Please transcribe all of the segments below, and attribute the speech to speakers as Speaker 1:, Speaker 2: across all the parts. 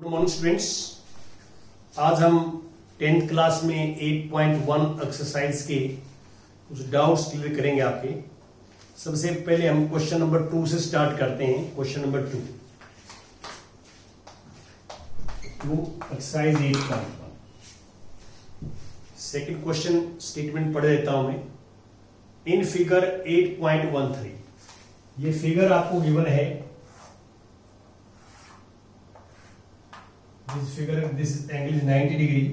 Speaker 1: Good morning students. आज हम 10th class में 8.1 एक्सरसाइज के कुछ डाउट्स क्लियर करेंगे आपके। सबसे पहले हम क्वेश्चन नंबर 2 से स्टार्ट करते हैं। Question number 2 exercise 8.1। Second question statement पढ़ देता हूं मैं। इन फिगर 8.13 ये फिगर आपको गिवन है। This figure, this angle is 90 degree,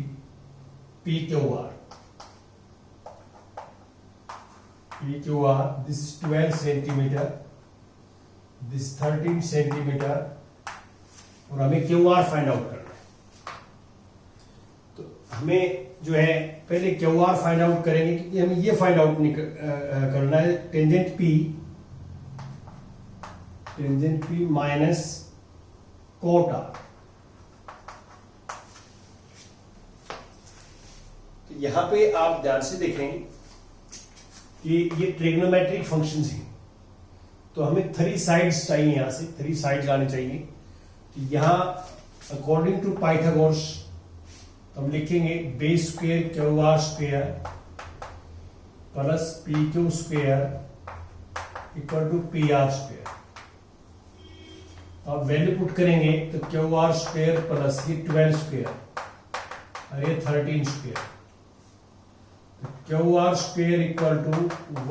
Speaker 1: PQR. PQR, this is 12 centimeter, this 13 centimeter, और हमें QR फाइंड आउट करना है। तो हमें जो है पहले QR फाइंड आउट करेंगे, क्योंकि हमें ये फाइंड आउट करना है tangent P minus cot R। यहां पे आप ध्यान से देखें कि ये ट्रिग्नोमेट्रिक फंक्शंस हैं, तो हमें 3 साइड्स चाहिए। यहां से 3 साइड्स आने चाहिए। तो यहां अकॉर्डिंग टू पाइथागोरस हम लिखेंगे base square Q R square plus P Q square equal to P R square. अब वैल्यू पुट करेंगे तो क्यू आर स्क्वायर प्लस ये 12 स्क्वायर और ये 13 square. Q R square equal to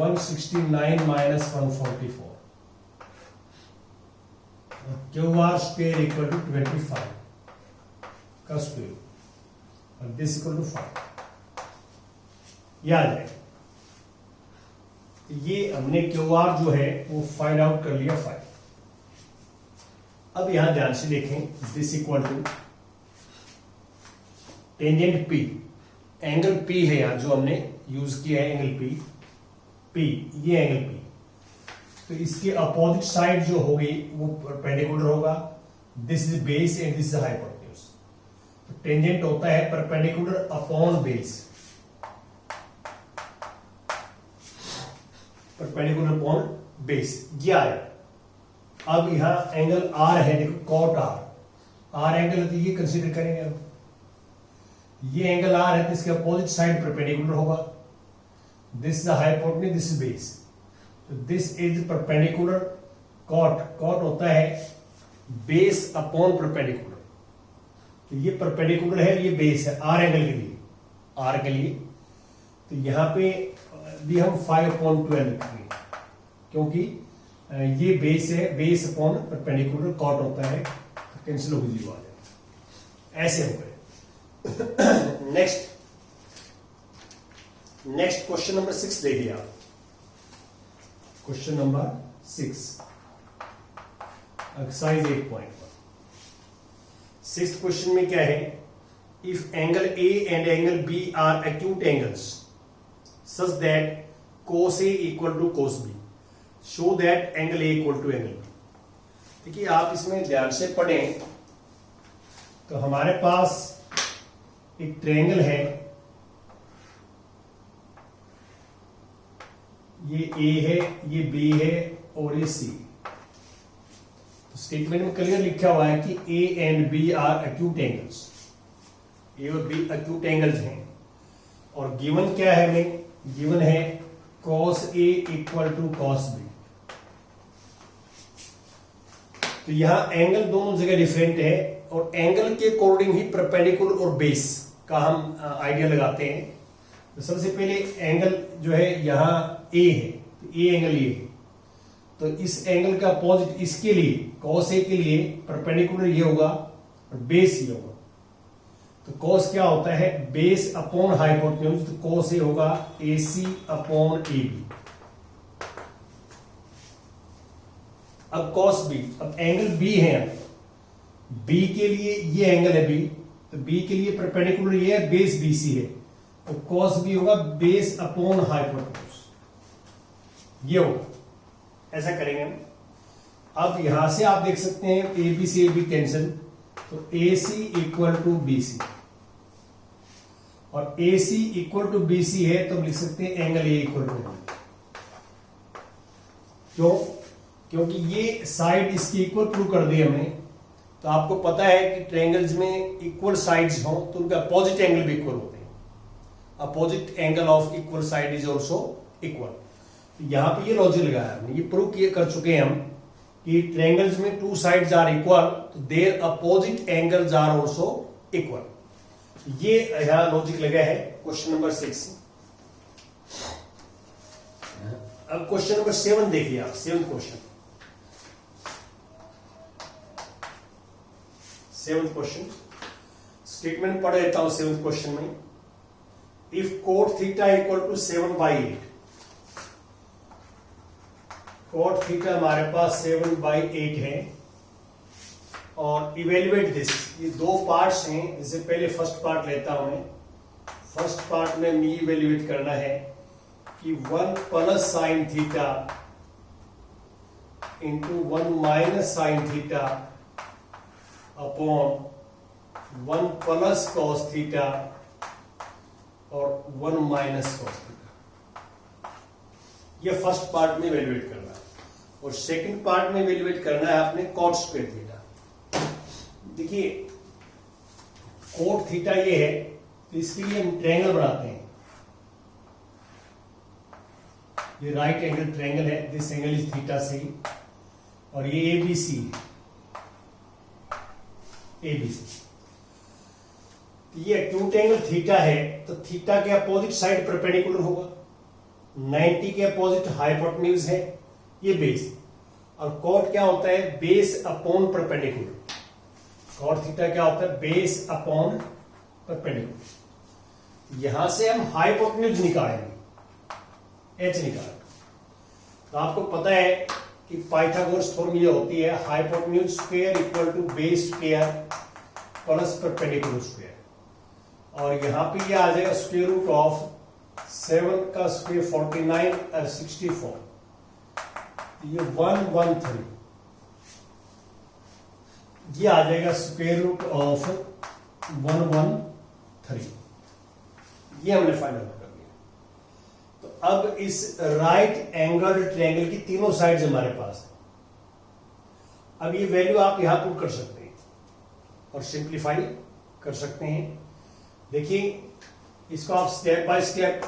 Speaker 1: 169 minus 144। Q R square equal to 25 का square और this equal to 5। याद है ये हमने क्यू आर जो है वो फाइंड आउट कर लिया 5। अब यहां ध्यान से देखें this equal to tangent P, angle P है यहां जो हमने यूज किया है एंगल पी, ये एंगल पी। तो इसके अपोजिट साइड जो होगी वो परपेंडिकुलर होगा। This is base and this is hypotenuse. तो टेंजेंट होता है perpendicular upon base, perpendicular upon base. ये है। अब यहां एंगल आर है, देखो कॉट आर एंगल है, तो ये कंसीडर करेंगे। अब ये एंगल आर है तो इसके अपोजिट साइड परपेंडिकुलर होगा। This is hypotenuse, this is base. तो दिस इज परपेंडिकुलर कॉट होता है बेस अपॉन परपेंडिकुलर। तो ये परपेंडिकुलर है, ये बेस है आर एंगल के लिए। तो यहां पे भी हम 5/12 लिखेंगे, क्योंकि ये बेस है, बेस अपॉन परपेंडिकुलर कॉट होता है। तो कैंसिल हो गई, ऐसे हो गए। नेक्स्ट क्वेश्चन नंबर 6 देखिए आप। Question number 6 exercise 8.1। 6th question में क्या है? If angle A and angle B are acute angles such that cos A equal to cos B, show that angle A equal to angle B. देखिए आप इसमें ध्यान से पढ़ें तो हमारे पास एक ट्रायंगल है, ये ए है, ये बी है और ये सी। तो स्टेटमेंट में क्लियर लिखा हुआ है कि A and B are acute angles. A और बी एक्यूट एंगल्स हैं। और गिवन क्या है हमें? गिवन है cos A equal to cos B. तो यहां एंगल दोनों जगह डिफरेंट है और एंगल के अकॉर्डिंग ही परपेंडिकुलर और बेस का हम आइडिया लगाते हैं। तो सबसे पहले एंगल जो है यहां ए है, तो ए एंगल ये है। तो इस एंगल का अपोजिट इसके लिए cos ए के लिए परपेंडिकुलर ये होगा और बेस ये होगा। तो cos क्या होता है? Base upon hypotenuse. तो cos ए होगा AC अपॉन AB। अब cos B, अब एंगल B है, B के लिए ये एंगल है B, तो B के लिए परपेंडिकुलर ये है, बेस BC है। तो cos B होगा बेस अपॉन हाइपोटेन्यूज, ये होगा। ऐसा करेंगे हम। अब यहां से आप देख सकते हैं AB से AB कैंसिल, तो AC इक्वल टू BC और AC इक्वल टू BC है तो लिख सकते हैं angle A equal to B। क्यों? क्योंकि ये साइड इसकी इक्वल प्रूव कर दी हमने, तो आपको पता है कि ट्रायंगल्स में इक्वल साइड्स हों तो उनका अपोजिट एंगल भी इक्वल होते हैं। Opposite angle of equal side is also equal. तो यहाँ पे ये लॉजिक लगाया हमने, ये प्रूव किए कर चुके हैं हम कि ट्रायंगल्स में टू साइड्स आर इक्वल तो their opposite angles are also equal. ये यहाँ लॉजिक लगा है क्वेश्चन नंबर 6। अब क्वेश्चन नंबर 7 देखिए आप, 7th question. 7th question statement पढ़ लेता हूं। 7th क्वेश्चन में if cot theta equal to 7/8, cot theta हमारे पास 7/8 है और इवेल्युएट दिस, ये दो पार्ट्स हैं। जैसे पहले फर्स्ट पार्ट लेता हूं मैं। फर्स्ट पार्ट में मी इवेल्युएट करना है कि 1 plus sine theta into 1 minus sine theta upon 1 plus cos theta और 1 माइनस कॉस थीटा। ये फर्स्ट पार्ट में इवेल्युएट करना है। और सेकंड पार्ट में इवेल्युएट करना है आपने कॉट स्क्वायर थीटा। देखिए कोट थीटा ये है तो इसके लिए हम ट्रायंगल बनाते हैं। ये राइट एंगल ट्रायंगल है, दिस एंगल इज थीटा सी और ये एबीसी, एबीसी। ये एक्यूट एंगल थीटा है तो थीटा के अपोजिट साइड परपेंडिकुलर होगा। 90 के अपोजिट हाइपोटेन्यूज है ये बेस। और कॉट क्या होता है? Base upon perpendicular. Cot theta क्या होता है? Base upon perpendicular. यहां से हम हाइपोटेन्यूज निकालेंगे, एच निकाल। तो आपको पता है कि पाइथागोरस थ्योरम ये होती है hypotenuse square equal to base square plus perpendicular square. और यहां पे ये आ जाएगा स्क्वायर रूट ऑफ 7 का स्क्वायर 49 और 64, ये 113। ये आ जाएगा स्क्वायर रूट ऑफ 113। ये हमने फाइनल कर दिया। तो अब इस राइट एंगल ट्रायंगल की तीनों साइड्स हमारे पास है। अब ये वैल्यू आप यहां पुट कर सकते हैं और सिंप्लीफाई कर सकते हैं। देखिए इसको आप स्टेप बाय स्टेप,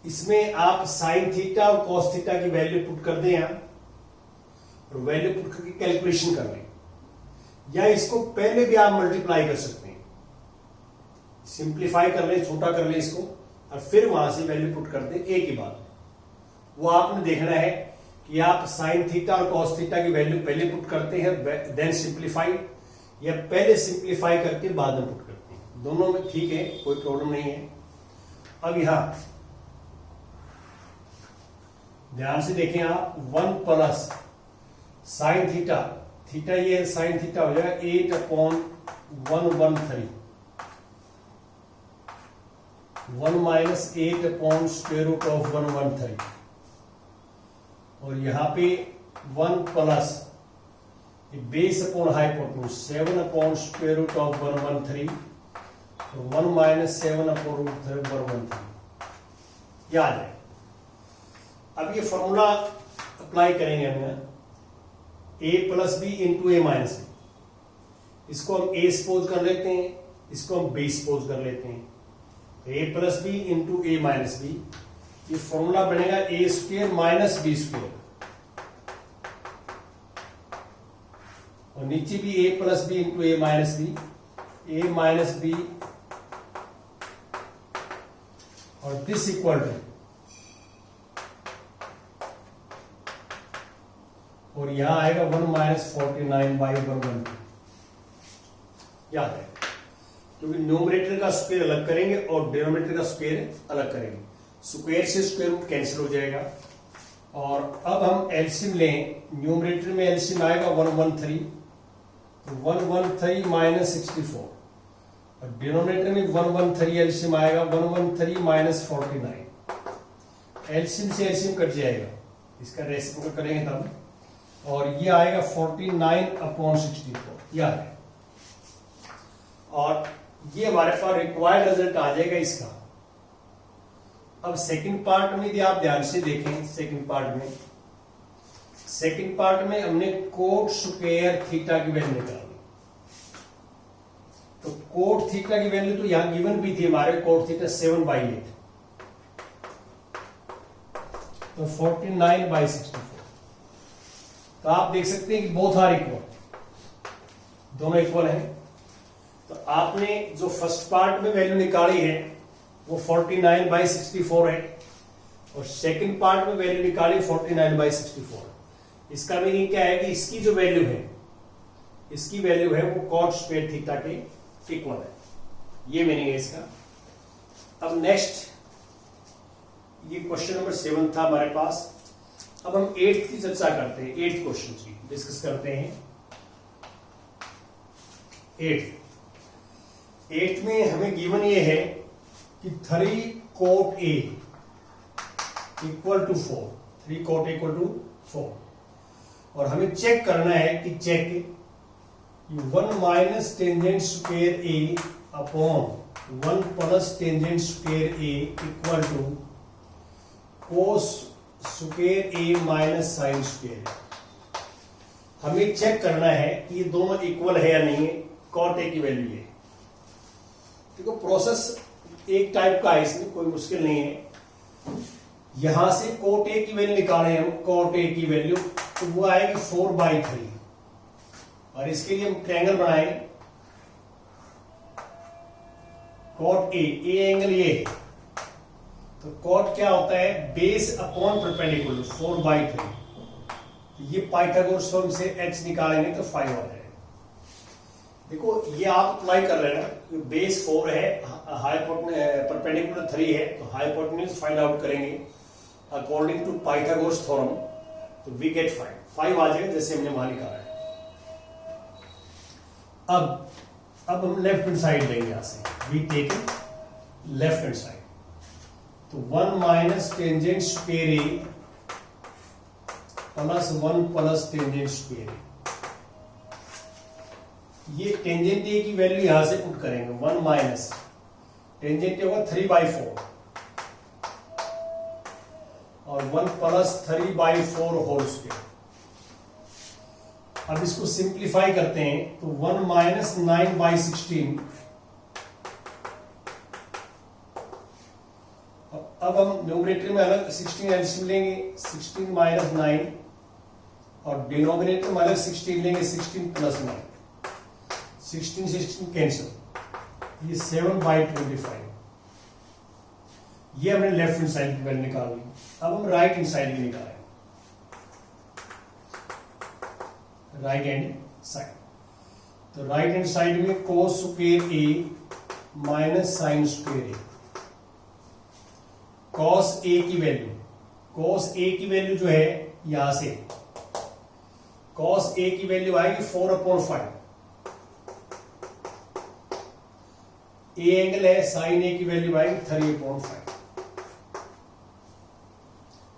Speaker 1: इसमें आप साइन थीटा और कॉस थीटा की वैल्यू पुट कर दें यहां और वैल्यू पुट करके कैलकुलेशन कर लें, या इसको पहले भी आप मल्टीप्लाई कर सकते हैं। सिंप्लीफाई कर लें, छोटा कर लें इसको और फिर वहां से वैल्यू पुट कर दें एक ही बात। वो आपने देखना है कि आप साइन थीटा और कॉस थीटा की वैल्यू पहले पुट करते हैं देन सिंप्लीफाई, या पहले सिंप्लीफाई करके बाद में पुट करते हैं। दोनों में ठीक है, कोई प्रॉब्लम नहीं है। अब यहां ध्यान से देखें आप, 1 प्लस साइन थीटा, थीटा ये साइन थीटा हो जाएगा 8/113, 1 माइनस 8 स्क्वायर रूट ऑफ 113। और यहां पे 1 plus base upon hypotenuse 7 square root of 113 और 1 माइनस 7 अपॉन रूट 113। याद है। अब ये फॉर्मूला अप्लाई करेंगे हम, a plus b into a minus b. इसको हम a सपोज कर लेते हैं, इसको हम b सपोज कर लेते हैं। a plus b into a minus b, ये फॉर्मूला बनेगा a square minus b square, और नीचे भी a plus b into a minus b, a minus b, और दिस इक्वल टू, और यहां आएगा 1 माइनस 49/113। याद है, क्योंकि न्यूमरेटर का स्क्वायर अलग करेंगे और डिनोमिनेटर का स्क्वायर अलग करेंगे। स्क्वायर से स्क्वायर रूट कैंसिल हो जाएगा। और अब हम एलसीएम लें, न्यूमरेटर में एलसीएम आएगा 113, तो 113 माइनस 64, और डिनोमिनेटर में 113 एलसीएम आएगा 113 माइनस 49। एलसीएम से एलसीएम कट जाएगा, इसका रेसिप्रोकल करेंगे तब, और ये आएगा 49/64। याद है। और ये हमारे पास रिक्वायर्ड रिजल्ट आ जाएगा इसका। अब सेकंड पार्ट में यदि आप ध्यान से देखें, सेकंड पार्ट में सेकंड पार्ट में हमने कोट स्क्वायर थीटा की वैल्यू निकाली। तो कोट थीटा की वैल्यू तो यहां गिवन भी थी हमारे, कोट थीटा 7/8, तो 49/64। तो आप देख सकते हैं कि बोथ आर इक्वल, दोनों इक्वल हैं। तो आपने जो फर्स्ट पार्ट में वैल्यू निकाली है वो 49/64 है, और सेकंड पार्ट में वैल्यू निकाली 49/64। इसका मीनिंग क्या है कि इसकी जो वैल्यू है, इसकी वैल्यू है वो कॉट स्क्वायर थीटा के इक्वल है, ये मीनिंग है इसका। अब नेक्स्ट, ये क्वेश्चन नंबर 7 था हमारे पास। अब हम 8th की चर्चा करते हैं, 8th क्वेश्चन की डिस्कस करते हैं। 8th में हमें गिवन ये है कि 3 cot A equal to 4, 3 cot A equal to 4, और हमें चेक करना है कि check 1 minus tangent square A upon 1 plus tangent square A equal to cos square A minus sine square A। हमें चेक करना है कि ये दोनों इक्वल है या नहीं है, कॉट A की वैल्यू है। देखो प्रोसेस एक टाइप का है, इसमें कोई मुश्किल नहीं है। यहां से कोट A की वैल्यू निकालें हम, कॉट A की वैल्यू, तो वो आएगी 4/3, और इसके लिए हम ट्रायंगल बनाएंगे। कॉट A एंगल ये है, तो कॉट क्या होता है, बेस अपॉन परपेंडिकुलर 4/3। ये पाइथागोरस थ्योरम से h निकालेंगे तो 5 आ जाएगा। देखो ये आप अप्लाई कर रहे हैं ना, बेस 4 है, परपेंडिकुलर 3 है, तो हाइपोटेन्यूज फाइंड आउट करेंगे अकॉर्डिंग टू पाइथागोरस थ्योरम, तो वी गेट 5 आ जाएगा, जैसे हमने वहां लिखा है। अब हम लेफ्ट हैंड साइड लेंगे, यहां से we take left hand side, तो 1 minus tangent square A plus 1 plus tangent square A। ये टेंजेंट A की वैल्यू यहां से पुट करेंगे, 1 माइनस टेंजेंट होगा 3/4 और 1 प्लस 3/4 होल स्क्वायर। अब इसको सिंप्लीफाई करते हैं, तो 1 माइनस 9/16। अब हम न्यूमरेटर में अलग 16 एलसीएम लेंगे, 16 माइनस 9, और डिनोमिनेटर में अलग 16 लेंगे, 16 प्लस 9, 16 कैंसिल, ये 7/25। ये हमने लेफ्ट हैंड साइड की वैल्यू निकाल ली। अब हम राइट हैंड साइड की निकालें, राइट हैंड साइड, तो राइट हैंड साइड में कोस square A minus sine square A। Cos A की वैल्यू, कॉस A की वैल्यू जो है यहां से, कॉस A की वैल्यू आएगी 4/5। A एंगल है, साइन A की वैल्यू आएगी 3/5।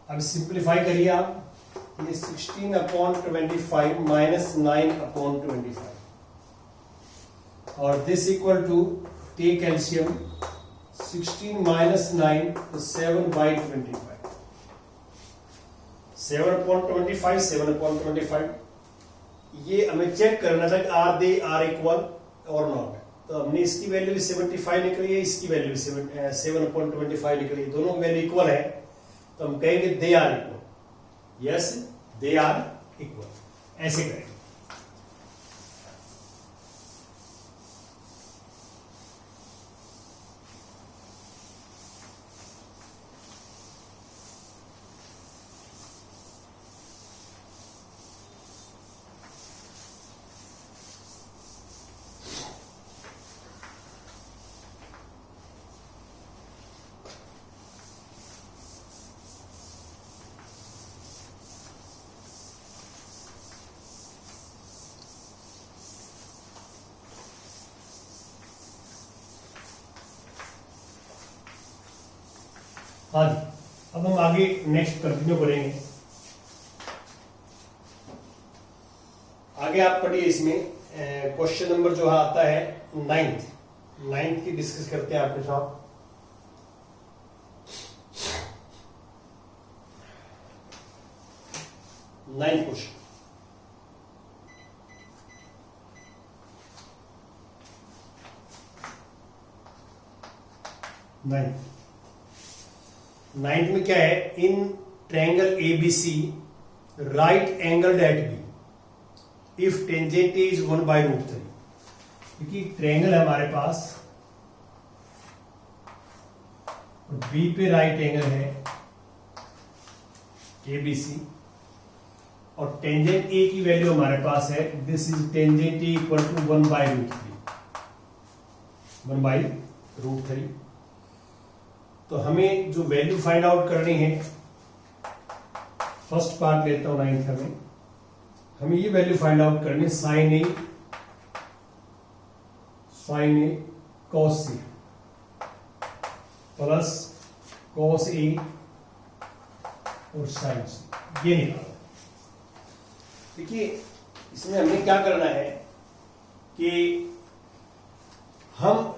Speaker 1: अब सिंप्लीफाई करिए आप, ये 16/25 माइनस 9/25, और this equal to take LCM, 16 minus 9 तो 7/25, 7/25, 7/25। ये हमें चेक करना था कि आर दे आर इक्वल और नॉट। तो हमने इसकी वैल्यू भी 75 निकली है, इसकी वैल्यू भी 7/25 निकली है, दोनों वैल्यू इक्वल है, तो हम कहेंगे they are equal. Yes, they are equal, ऐसे करेंगे। हाँ जी, अब हम आगे नेक्स्ट कंटिन्यू करेंगे। आगे आप पढ़िए, इसमें क्वेश्चन नंबर जो आता है 9th की डिस्कस करते हैं आपके साथ। 9th question. 9th में क्या है, in triangle ABC right angle at B if tangent is 1/√3। क्योंकि ट्रायंगल है हमारे पास, बी पे राइट एंगल है ABC, और टेंजेंट ए की वैल्यू हमारे पास है, this is tangent A equal to 1/√3। 1/√3। तो हमें जो वैल्यू फाइंड आउट करनी है, फर्स्ट पार्ट लेता हूं 9th का में, हमें ये वैल्यू फाइंड आउट करनी, sign A cos C plus cos A और साइन सी, ये निकालना। देखिए इसमें हमें क्या करना है कि हम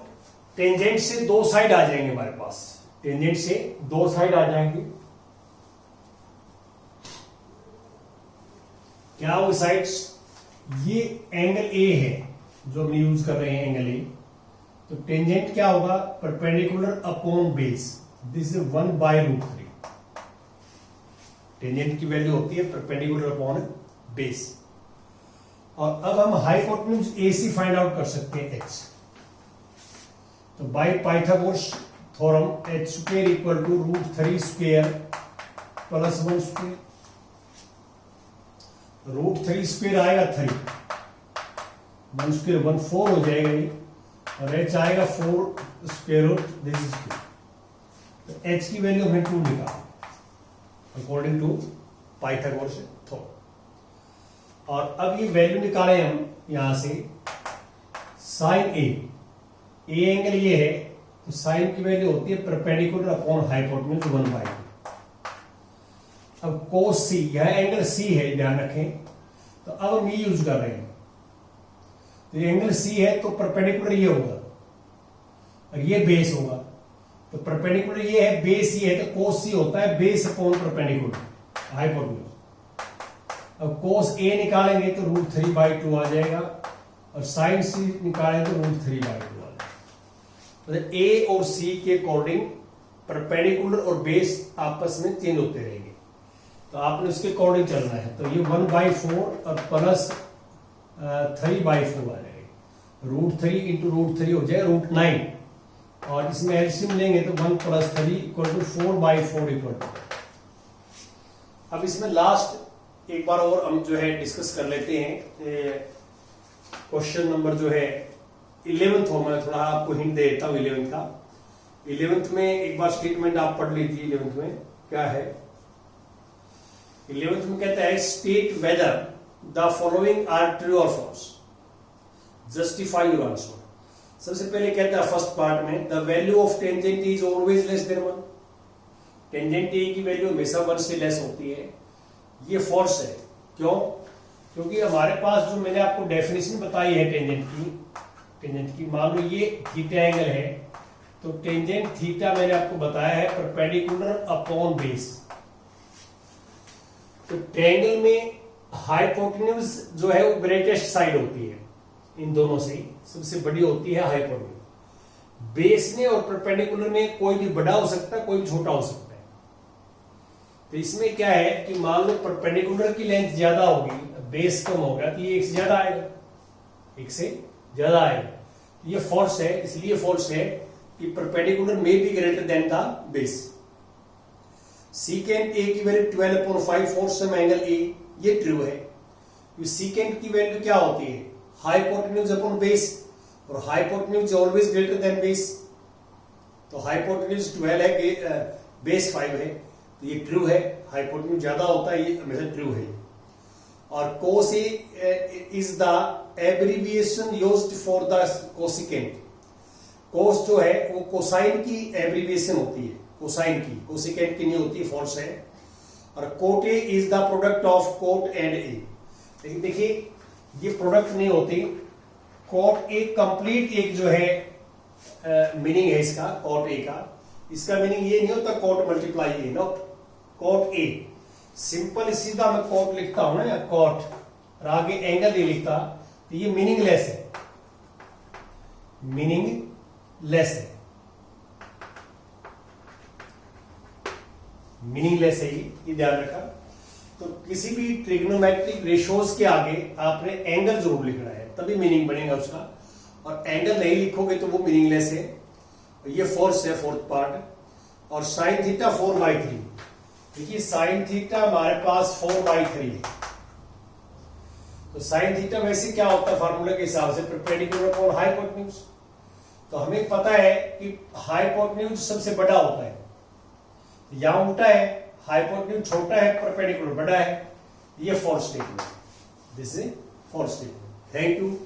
Speaker 1: टेंजेंट से दो साइड आ जाएंगे, हमारे पास टेंजेंट से दो साइड आ जाएंगे। क्या वो साइड्स, ये एंगल ए है जो हम यूज कर रहे हैं, एंगल ए, तो टेंजेंट क्या होगा, perpendicular upon base, this is 1/√3। Tangent की वैल्यू होती है परपेंडिकुलर अपॉन बेस। और अब हम हाइपोटेन्यूज AC फाइंड आउट कर सकते हैं, h। तो by Pythagoras theorem h² equal to √3² plus 1²। √3² आएगा 3, 1² 1 4 हो जाएगा ये, और h आएगा 4√, दिस इज 2। तो h की वैल्यू हमें 2 निकाल अकॉर्डिंग टू पाइथागोरस थ्योरम। और अब ये वैल्यू निकाले हम यहां से, साइन ए एंगल ये है, तो साइन की वैल्यू होती है परपेंडिकुलर अपॉन हाइपोटेन्यूज 1/2। अब कोस सी, यह एंगल सी है, ध्यान रखें। तो अब हम ये यूज कर रहे हैं, तो एंगल सी है तो परपेंडिकुलर ये होगा और ये बेस होगा। तो परपेंडिकुलर ये है, बेस ये है, तो कोस सी होता है बेस अपॉन परपेंडिकुलर हाइपोटेन्यूज। अब कोस ए निकालेंगे तो √3/2 आ जाएगा, और साइन सी निकालें तो √3/2 आ जाएगा। तो ए और सी के अकॉर्डिंग परपेंडिकुलर और बेस आपस में चेंज होते रहेंगे, तो आपने उसके अकॉर्डिंग चलना है। तो ये 1/4 और प्लस 3/4 आ जाएगा, √3 इंटू √3 हो जाए √9, और इसमें एलसीएम लेंगे तो 1 + 3 इक्वल टू 4/4 इक्वल टू। अब इसमें लास्ट एक बार और हम जो है डिस्कस कर लेते हैं, क्वेश्चन नंबर जो है 11th हो, मैं थोड़ा आपको हिंट दे देता हूं 11th का। 11th में एक बार स्टेटमेंट आप पढ़ लीजिए। 11th में क्या है, 11th में कहता है state whether the following are true और फॉल्स, जस्टिफाई योर आंसर। सबसे पहले कहता है फर्स्ट पार्ट में, the value of tangent is always less than 1। Tangent A की वैल्यू हमेशा 1 से लेस होती है, ये फॉल्स है। क्यों? क्योंकि हमारे पास जो मैंने आपको डेफिनेशन बताई है टेंजेंट की, मान लो ये थीटा एंगल है, तो टेंजेंट थीटा मैंने आपको बताया है परपेंडिकुलर अपॉन बेस। तो ट्रायंगल में हाइपोटेन्यूज जो है वो ग्रेटेस्ट साइड होती है, इन दोनों से सबसे बड़ी होती है हाइपोटेन्यूज। बेस में और परपेंडिकुलर में कोई भी बड़ा हो सकता है, कोई भी छोटा हो सकता है। तो इसमें क्या है कि मान लो परपेंडिकुलर की लेंथ ज्यादा होगी, बेस कम होगा, तो ये एक से ज्यादा आएगा, एक से ज्यादा आएगा। ये फॉल्स है, इसलिए फॉल्स है कि परपेंडिकुलर में be greater than the base. Secant A की value 12/5 for some angle A, ये ट्रू है। सीकेंट की वैल्यू क्या होती है, हाइपोटेन्यूज अपॉन बेस, और hypotenuse always greater than base. तो हाइपोटेन्यूज 12 है, बेस 5 है, तो ये ट्रू है। हाइपोटेन्यूज ज्यादा होता है, ये हमेशा ट्रू है। और cos A is the abbreviation used for the cosecant. Cos जो है वो कोसाइन की एब्रीविएशन होती है, कोसाइन की, कोसिकेंट की नहीं होती, फॉल्स है। और cot A is the product of cot and A. लेकिन देखिए ये प्रोडक्ट नहीं होती, कोट ए कंप्लीट एक जो है मीनिंग है इसका, कोट ए का। इसका मीनिंग ये नहीं होता cot multiply A, no, cot A. Simple सीधा मैं कॉट लिखता हूं ना, या कॉट, और आगे एंगल नहीं लिखता, तो ये मीनिंगलेस है, मीनिंगलेस है, मीनिंगलेस है ये ध्यान रखा। तो किसी भी ट्रिग्नोमेट्रिक रेशोज के आगे आपने एंगल जरूर लिखना है, तभी मीनिंग बनेगा उसका, और एंगल नहीं लिखोगे तो वो मीनिंगलेस है। ये फोर्स है, फोर्थ पार्ट, और साइन थीटा 4/3। देखिए साइन थीटा हमारे पास 4/3 है, तो साइन थीटा वैसे क्या होता है फार्मूला के हिसाब से, परपेंडिकुलर अपॉन हाइपोटेन्यूज। तो हमें पता है कि हाइपोटेन्यूज सबसे बड़ा होता है, यहां उल्टा है, हाइपोटेन्यूज छोटा है, परपेंडिकुलर बड़ा है। ये fourth statement, this is fourth statement. Thank you.